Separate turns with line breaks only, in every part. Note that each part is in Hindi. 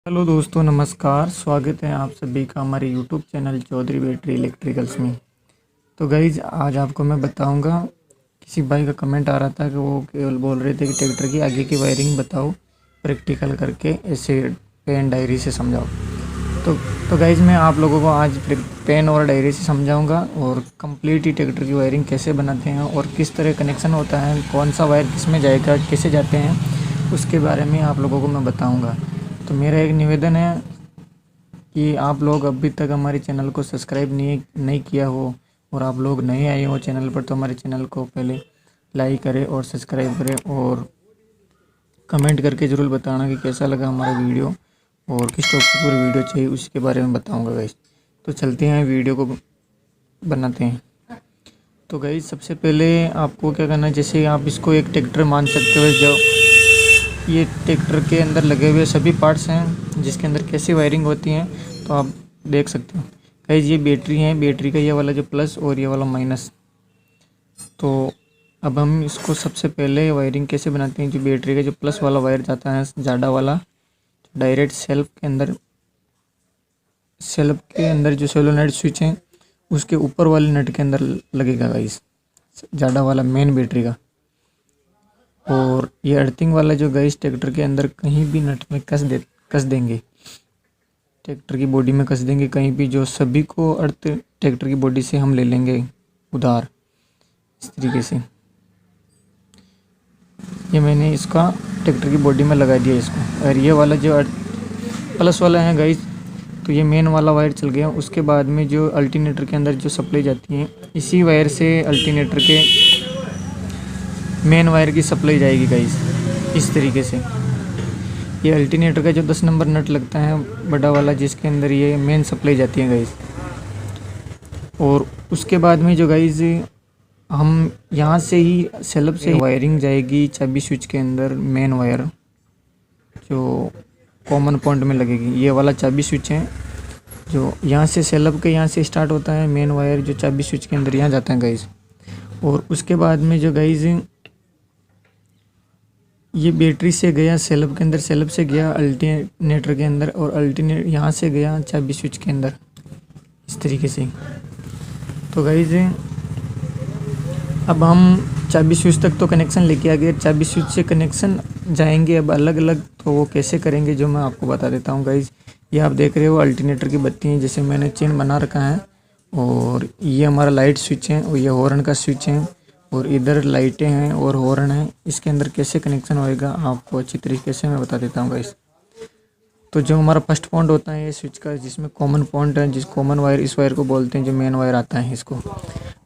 हेलो दोस्तों, नमस्कार। स्वागत है आप सभी का हमारे YouTube channel Chaudhary battery electricals में। तो गाइज, आज आपको मैं बताऊंगा, किसी भाई का कमेंट आ रहा था कि वो केवल बोल रहे थे कि ट्रैक्टर की आगे की वायरिंग बताओ, प्रैक्टिकल करके ऐसे पेन डायरी से समझाओ। तो गाइज, मैं आप लोगों को आज पेन और डायरी से समझाऊंगा और कंप्लीट ही ट्रैक्टर की वायरिंग कैसे बनाते हैं और किस तरह कनेक्शन होता है, कौन सा वायर किस में जाएगा, कैसे जाते हैं, उसके बारे में आप लोगों को मैं बताऊँगा। तो मेरा एक निवेदन है कि आप लोग अभी तक हमारे चैनल को सब्सक्राइब नहीं किया हो और आप लोग नए आए हो चैनल पर, तो हमारे चैनल को पहले लाइक करें और सब्सक्राइब करें और कमेंट करके ज़रूर बताना कि कैसा लगा हमारा वीडियो और किस टॉपिक पर वीडियो चाहिए, उसके बारे में बताऊंगा गाइस। तो चलते हैं, वीडियो को बनाते हैं। तो गाइस, सबसे पहले आपको क्या करना है, जैसे आप इसको एक ट्रैक्टर मान सकते हो, जो ये ट्रैक्टर के अंदर लगे हुए सभी पार्ट्स हैं जिसके अंदर कैसी वायरिंग होती हैं, तो आप देख सकते हो। गाइस, ये बैटरी है, बैटरी का ये वाला जो प्लस और ये वाला माइनस। तो अब हम इसको सबसे पहले वायरिंग कैसे बनाते हैं, जो बैटरी का जो प्लस वाला वायर जाता है जाडा वाला, डायरेक्ट सेल्फ के अंदर जो सोलेनोइड स्विच है उसके ऊपर वाले नट के अंदर लगेगा गाइस, जाडा वाला मेन बैटरी का। और ये अर्थिंग वाला जो गाइस ट्रैक्टर के अंदर कहीं भी नट में कस देंगे, ट्रैक्टर की बॉडी में कस देंगे कहीं भी, जो सभी को अर्थ ट्रैक्टर की बॉडी से हम ले लेंगे उधार, इस तरीके से। ये मैंने इसका ट्रैक्टर की बॉडी में लगा दिया इसको। और ये वाला जो प्लस वाला है गाइस, तो ये मेन वाला वायर चल गया। उसके बाद में जो अल्टरनेटर के अंदर जो सप्लाई जाती है, इसी वायर से अल्टरनेटर के मेन वायर की सप्लाई जाएगी गाइस, इस तरीके से। ये अल्टरनेटर का जो 10 नंबर नट लगता है बड़ा वाला, जिसके अंदर ये मेन सप्लाई जाती है गाइस। और उसके बाद में जो गाइस, हम यहाँ से ही सेल्फ से वायरिंग जाएगी चाबी स्विच के अंदर, मेन वायर जो कॉमन पॉइंट में लगेगी। ये वाला चाबी स्विच है जो यहाँ से सेल्फ के यहाँ से स्टार्ट होता है, मेन वायर जो चाबी स्विच के अंदर यहाँ जाता है गाइस। और उसके बाद में जो गाइस, ये बैटरी से गया सेल्फ के अंदर, सेल्फ से गया अल्टरनेटर के अंदर, और अल्टरनेटर यहाँ से गया चाबी स्विच के अंदर, इस तरीके से। तो गाइस, अब हम चाबी स्विच तक तो कनेक्शन लेके आ गए, चाबी स्विच से कनेक्शन जाएंगे अब अलग अलग, तो वो कैसे करेंगे जो मैं आपको बता देता हूँ गाइस। ये आप देख रहे हो अल्टरनेटर की बत्ती है, जैसे मैंने चेन बना रखा है। और ये हमारा लाइट स्विच है और ये हॉर्न का स्विच है, और इधर लाइटें हैं और हॉर्न है। इसके अंदर कैसे कनेक्शन होएगा आपको अच्छी तरीके से मैं बता देता हूँ गाइस। तो जो हमारा फर्स्ट पॉइंट होता है ये स्विच का, जिसमें कॉमन पॉइंट है, जिस कॉमन वायर, इस वायर को बोलते हैं, जो मेन वायर आता है इसको।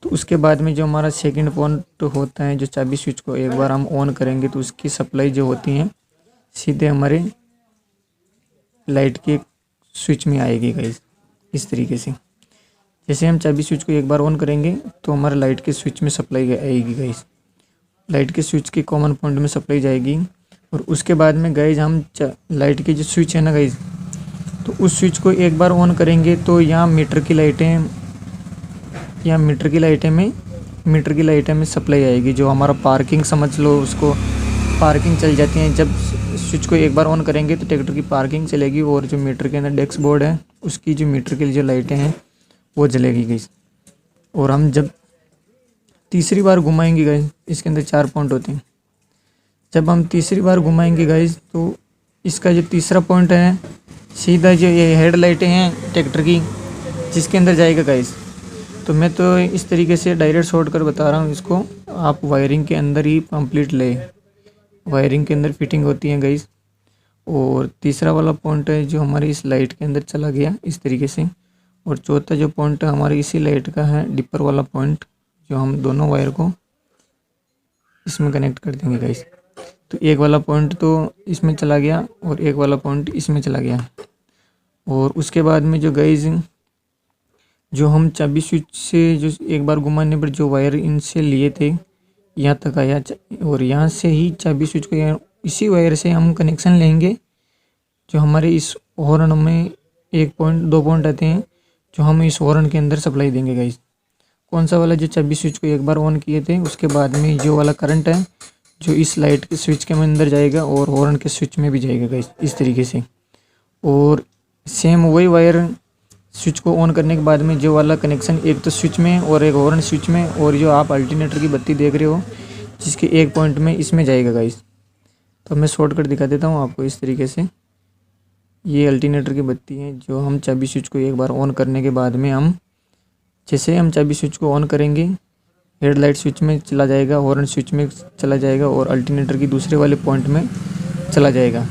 तो उसके बाद में जो हमारा सेकंड पॉइंट होता है, जो चाबी स्विच को एक बार हम ऑन करेंगे तो उसकी सप्लाई जो होती है सीधे हमारे लाइट के स्विच में आएगी गाइस, इस तरीके से। जैसे हम चाबी स्विच को एक बार ऑन करेंगे तो हमारे लाइट के स्विच में सप्लाई आएगी गाइस, लाइट के स्विच के कॉमन पॉइंट में सप्लाई जाएगी। और उसके बाद में गाइस, हम लाइट के जो स्विच है ना गाइस, तो उस स्विच को एक बार ऑन करेंगे तो यहाँ मीटर की लाइटें में सप्लाई आएगी, जो हमारा पार्किंग समझ लो उसको, पार्किंग चल जाती है। जब स्विच को एक बार ऑन करेंगे तो ट्रैक्टर की पार्किंग चलेगी, और जो मीटर के अंदर डेस्क बोर्ड है उसकी जो मीटर के लिए जो लाइटें हैं वो जलेगी गाइस। और हम जब तीसरी बार घुमाएंगे गाइस, इसके अंदर 4 पॉइंट होते हैं। जब हम तीसरी बार घुमाएंगे गाइस, तो इसका जो तीसरा पॉइंट है, सीधा जो ये हेड लाइटें हैं ट्रैक्टर की, जिसके अंदर जाएगा गाइस। तो मैं तो इस तरीके से डायरेक्ट शॉर्ट कर बता रहा हूँ इसको, आप वायरिंग के अंदर ही कंप्लीट ले, वायरिंग के अंदर फिटिंग होती है गाइस। और तीसरा वाला पॉइंट है जो हमारी इस लाइट के अंदर चला गया, इस तरीके से। और चौथा जो पॉइंट हमारी इसी लाइट का है, डिपर वाला पॉइंट, जो हम दोनों वायर को इसमें कनेक्ट कर देंगे गाइस। तो एक वाला पॉइंट तो इसमें चला गया और एक वाला पॉइंट इसमें चला गया। और उसके बाद में जो गाइस, जो हम चाबी स्विच से जो एक बार घुमाने पर जो वायर इनसे लिए थे यहाँ तक आया, और यहाँ से ही चाबी स्विच को इसी वायर से हम कनेक्शन लेंगे, जो हमारे इस हॉर्न में 1 पॉइंट 2 पॉइंट आते हैं, जो हम इस हॉर्न के अंदर सप्लाई देंगे गाइस। कौन सा वाला, जो चाबी स्विच को एक बार ऑन किए थे उसके बाद में जो वाला करंट है जो इस लाइट के स्विच के अंदर जाएगा और हॉर्न के स्विच में भी जाएगा गाइस, इस तरीके से। और सेम वही वायर स्विच को ऑन करने के बाद में जो वाला कनेक्शन एक तो स्विच में और एक हॉर्न स्विच में, और जो आप अल्टरनेटर की बत्ती देख रहे हो जिसके एक पॉइंट में इसमें जाएगा गाइस। तो मैं शॉर्टकट दिखा देता हूँ आपको इस तरीके से। ये अल्टरनेटर की बत्ती है जो हम चाबी स्विच को एक बार ऑन करने के बाद में हम जैसे हम चाबी स्विच को ऑन करेंगे हेडलाइट स्विच में चला जाएगा, हॉर्न स्विच में चला जाएगा और अल्टरनेटर की दूसरे वाले पॉइंट में चला जाएगा।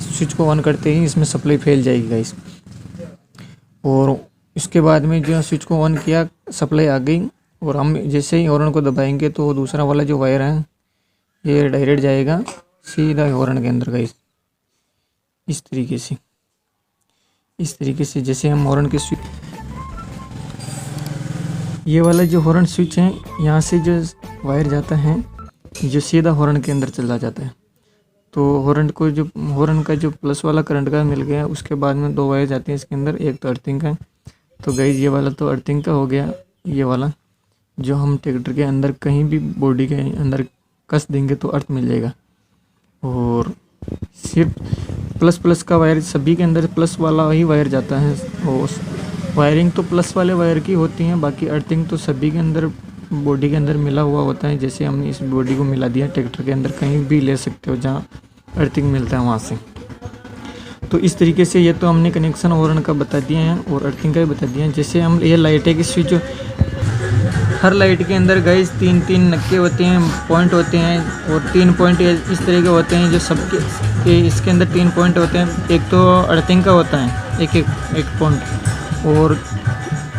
स्विच को ऑन करते ही इसमें सप्लाई फैल जाएगी गाइस। और इसके बाद में जो स्विच को ऑन किया सप्लाई आ गई, और हम जैसे ही हॉर्न को दबाएंगे तो दूसरा वाला जो वायर है ये डायरेक्ट जाएगा सीधा हॉर्न के अंदर गाइस। इस तरीके से जैसे हम हॉर्न के स्विच, ये वाला जो हॉर्न स्विच है यहाँ से जो वायर जाता है जो सीधा हॉर्न के अंदर चला जाता है। तो हॉर्न का जो प्लस वाला करंट का मिल गया, उसके बाद में दो वायर जाती हैं इसके अंदर, एक तो अर्थिंग का। तो गाइस ये वाला तो अर्थिंग का हो गया, ये वाला जो हम ट्रैक्टर के अंदर कहीं भी बॉडी के अंदर कस देंगे तो अर्थ मिल जाएगा। और सिर्फ प्लस का वायर सभी के अंदर प्लस वाला ही वायर जाता है, और वायरिंग तो प्लस वाले वायर की होती हैं, बाकी अर्थिंग तो सभी के अंदर बॉडी के अंदर मिला हुआ होता है। जैसे हमने इस बॉडी को मिला दिया ट्रैक्टर के अंदर, कहीं भी ले सकते हो जहाँ अर्थिंग मिलता है वहाँ से। तो इस तरीके से ये तो हमने कनेक्शन हॉर्न का बता दिए हैं और अर्थिंग का भी बता दिया है। जैसे हम ये लाइट है कि स्विच, हर लाइट के अंदर गाइस तीन नक्के होते हैं, पॉइंट होते हैं, और 3 पॉइंट इस तरह के होते हैं जो सबके इसके अंदर 3 पॉइंट होते हैं। एक तो अर्थिंग का होता है एक पॉइंट, और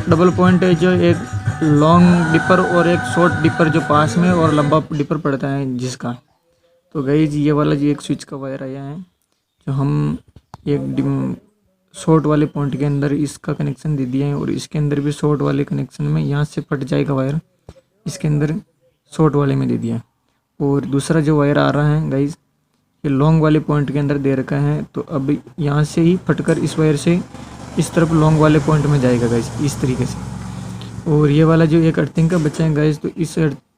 डबल पॉइंट है जो एक लॉन्ग डिपर और एक शॉर्ट डिपर जो पास में और लंबा डिपर पड़ता है जिसका। तो गाइस ये वाला जो एक स्विच का वायर आया है जो हम एक शॉर्ट वाले पॉइंट के अंदर इसका कनेक्शन दे दिया है, और इसके अंदर भी शॉर्ट वाले कनेक्शन में यहाँ से फट जाएगा वायर, इसके अंदर शॉर्ट वाले में दे दिया। और दूसरा जो वायर आ रहा है गाइस ये लॉन्ग वाले पॉइंट के अंदर दे रखा है, तो अब यहाँ से ही फटकर इस वायर से इस तरफ लॉन्ग वाले पॉइंट में जाएगा गाइस, इस तरीके से। और ये वाला जो एक अर्थिंग का बचा है गाइस, तो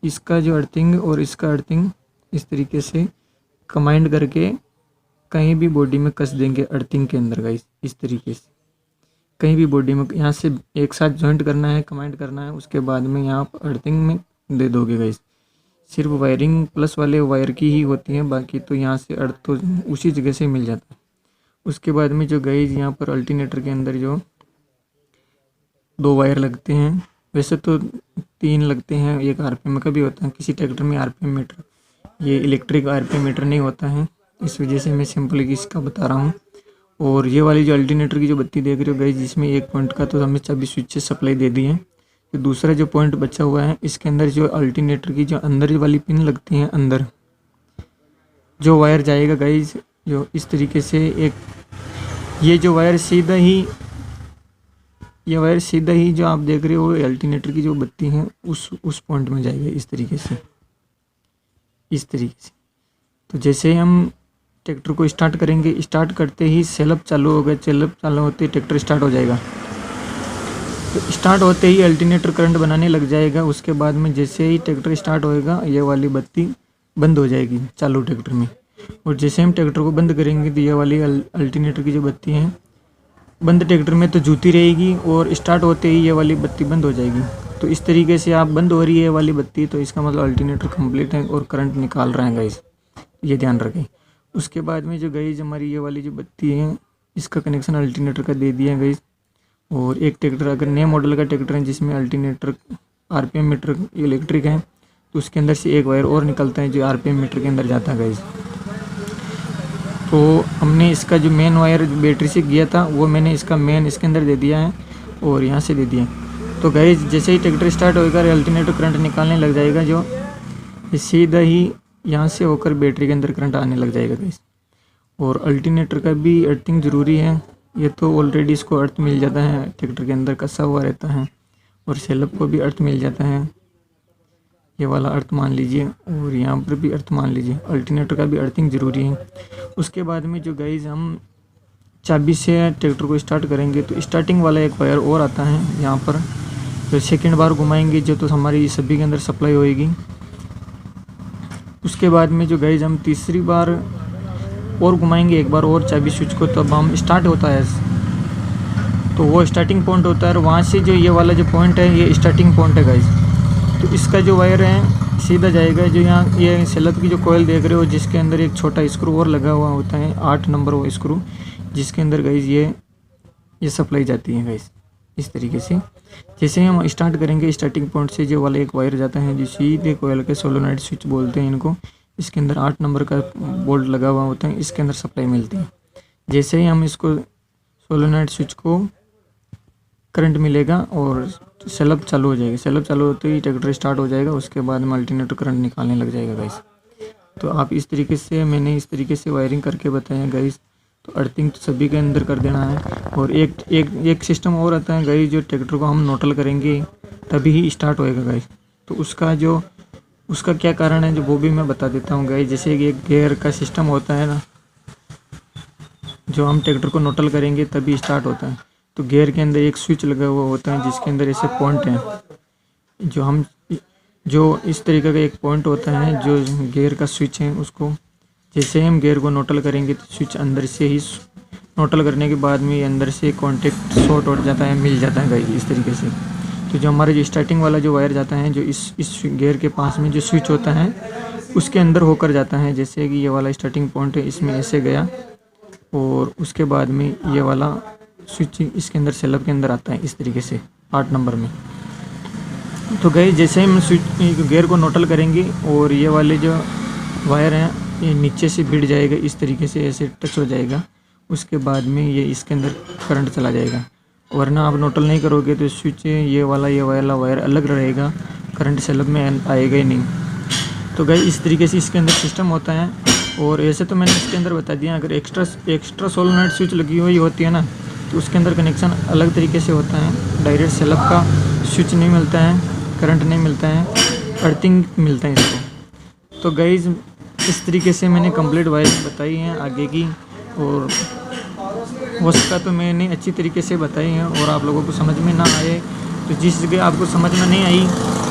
इसका जो अर्थिंग और इसका अर्थिंग इस तरीके से कंबाइंड करके कहीं भी बॉडी में कस देंगे अर्थिंग के अंदर गाइस। इस तरीके से कहीं भी बॉडी में यहाँ से एक साथ जॉइंट करना है, कंबाइंड करना है, उसके बाद में यहाँ पर अर्थिंग में दे दोगे गाइस। सिर्फ वायरिंग प्लस वाले वायर की ही होती है, बाकी तो यहाँ से अर्थ तो उसी जगह से मिल जाता है। उसके बाद में जो गाइस यहाँ पर अल्टरनेटर के अंदर जो 2 वायर लगते हैं, वैसे तो 3 लगते हैं, एक आरपीएम का भी होता है किसी ट्रैक्टर में आरपीएम मीटर, ये इलेक्ट्रिक आरपीएम मीटर नहीं होता है, इस वजह से मैं सिंपल इसका बता रहा हूँ। और ये वाली जो अल्टरनेटर की जो बत्ती देख रहे हो गाइस, जिसमें एक पॉइंट का तो हमें चाबी स्विच से सप्लाई दे दी है, तो दूसरा जो पॉइंट बचा हुआ है इसके अंदर जो अल्टरनेटर की जो अंदर वाली पिन लगती हैं, अंदर जो वायर जाएगा गाइस जो इस तरीके से एक ये वायर सीधा ही जो आप देख रहे हो अल्टरनेटर की जो बत्ती है उस पॉइंट में जाएगा, इस तरीके से। तो जैसे हम ट्रैक्टर को स्टार्ट करेंगे, स्टार्ट करते ही सेल्फ चालू होगा, सेल्फ चालू होते ही ट्रैक्टर स्टार्ट हो जाएगा। तो स्टार्ट होते ही अल्टरनेटर करंट बनाने लग जाएगा। उसके बाद में जैसे ही ट्रैक्टर स्टार्ट होएगा ये वाली बत्ती बंद हो जाएगी चालू ट्रैक्टर में, और जैसे हम ट्रैक्टर को बंद करेंगे तो ये वाली अल्टरनेटर की जो बत्ती है बंद ट्रैक्टर में तो जूती रहेगी, और स्टार्ट होते ही ये वाली बत्ती बंद हो जाएगी। तो इस तरीके से आप बंद हो रही है ये वाली बत्ती, तो इसका मतलब अल्टरनेटर कंप्लीट है और करंट निकाल रहे हैं गाइस, ये ध्यान रखें। उसके बाद में जो गाइस हमारी ये वाली जो बत्ती है इसका कनेक्शन अल्टरनेटर का दे दिया है गाइस। और एक ट्रैक्टर अगर नए मॉडल का ट्रैक्टर है जिसमें अल्टरनेटर आरपीएम मीटर इलेक्ट्रिक है, तो उसके अंदर से एक वायर और निकलता है जो आरपीएम मीटर के अंदर जाता है गाइस। तो हमने इसका जो मेन वायर बैटरी से गया था वो मैंने इसका मेन इसके अंदर दे दिया है और यहाँ से दे दिया। तो गाइस जैसे ही ट्रैक्टर स्टार्ट होगा अल्टरनेटर करंट निकालने लग जाएगा, जो सीधा ही यहाँ से होकर बैटरी के अंदर करंट आने लग जाएगा गाइस। और अल्टरनेटर का भी अर्थिंग ज़रूरी है, ये तो ऑलरेडी इसको अर्थ मिल जाता है, ट्रैक्टर के अंदर कसा हुआ रहता है, और सेल्फ को भी अर्थ मिल जाता है, ये वाला अर्थ मान लीजिए, और यहाँ पर भी अर्थ मान लीजिए। अल्टरनेटर का भी अर्थिंग ज़रूरी है। उसके बाद में जो गाइस हम चाबी से ट्रैक्टर को स्टार्ट करेंगे तो स्टार्टिंग वाला एक वायर और आता है यहाँ पर, तो सेकंड बार घुमाएंगे जो तो हमारी सभी के अंदर सप्लाई होएगी। उसके बाद में जो गाइस हम तीसरी बार और घुमाएंगे एक बार और चाबी स्विच को, तब हम स्टार्ट होता है। तो वो स्टार्टिंग पॉइंट होता है और वहाँ से जो ये वाला जो पॉइंट है ये स्टार्टिंग पॉइंट है गाइस। तो इसका जो वायर है सीधा जाएगा जो यहाँ ये सेल्फ की जो कॉइल देख रहे हो, जिसके अंदर एक छोटा स्क्रू और लगा हुआ होता है 8 नंबर वो स्क्रू, जिसके अंदर गाइस ये सप्लाई जाती है गाइस इस तरीके से। जैसे हम स्टार्ट करेंगे स्टार्टिंग पॉइंट से जो वाला एक वायर जाता है जो सीधे कोयल के सोलोनाइड स्विच बोलते हैं इनको, इसके अंदर 8 नंबर का बोल्ट लगा हुआ होता है, इसके अंदर सप्लाई मिलती है। जैसे ही हम इसको सोलोनाइड स्विच को करंट मिलेगा और सेल्फ चालू हो जाएगा, सेल्फ चालू होते ही ट्रैक्टर स्टार्ट हो जाएगा, उसके बाद में अल्टरनेटर करंट निकालने लग जाएगा गाइस। तो आप इस तरीके से मैंने इस तरीके से वायरिंग करके बताया गाइस। तो अर्थिंग तो सभी के अंदर कर देना है। और एक सिस्टम और आता है गाइस, जो ट्रैक्टर को हम नोटल करेंगे तभी ही स्टार्ट होएगा गाइस। तो उसका क्या कारण है जो वो भी मैं बता देता हूँ गाइस। जैसे कि एक गियर का सिस्टम होता है ना, जो हम ट्रैक्टर को नोटल करेंगे तभी स्टार्ट होता है। तो गियर के अंदर एक स्विच लगा हुआ होता है जिसके अंदर ऐसे पॉइंट हैं, जो इस तरीके का एक पॉइंट होता है जो गियर का स्विच है, उसको जैसे हम गियर को नोटल करेंगे तो स्विच अंदर से ही नोटल करने के बाद में अंदर से कॉन्टेक्ट शॉर्ट हो जाता है, मिल जाता है गाइस इस तरीके से। तो जो हमारा जो स्टार्टिंग वाला जो वायर जाता है जो इस गियर के पास में जो स्विच होता है उसके अंदर होकर जाता है। जैसे कि ये वाला स्टार्टिंग पॉइंट है, इसमें ऐसे गया और उसके बाद में ये वाला स्विच इसके अंदर सेल्फ के अंदर आता है इस तरीके से 8 नंबर में। तो गाइस जैसे हम स्विच गियर को नोटल करेंगे और ये वाले जो वायर हैं ये नीचे से भिड़ जाएगा इस तरीके से, ऐसे टच हो जाएगा, उसके बाद में ये इसके अंदर करंट चला जाएगा। वरना आप नोटल नहीं करोगे तो स्विच ये वाला वायर अलग रहेगा, करंट सेल्फ में आएगा ही नहीं। तो गाइस इस तरीके से इसके अंदर सिस्टम होता है। और ऐसे तो मैंने इसके अंदर बता दिया, अगर एक्स्ट्रा सोलोनाइड स्विच लगी हुई होती है ना तो उसके अंदर कनेक्शन अलग तरीके से होता है। डायरेक्ट सेल्फ का स्विच नहीं मिलता है, करंट नहीं मिलता है, अर्थिंग मिलता है इसको। तो गाइस इस तरीके से मैंने कंप्लीट वायरिंग बताई है आगे की, और हो सका तो मैंने अच्छी तरीके से बताई है। और आप लोगों को समझ में ना आए तो जिस जगह आपको समझ में नहीं आई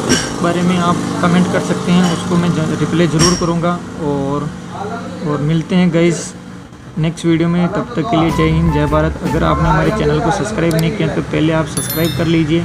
उस बारे में आप कमेंट कर सकते हैं, उसको मैं रिप्लाई ज़रूर करूँगा। और मिलते हैं गाइस नेक्स्ट वीडियो में, तब तक के लिए जय हिंद जय भारत। अगर आपने हमारे चैनल को सब्सक्राइब नहीं किया तो पहले आप सब्सक्राइब कर लीजिए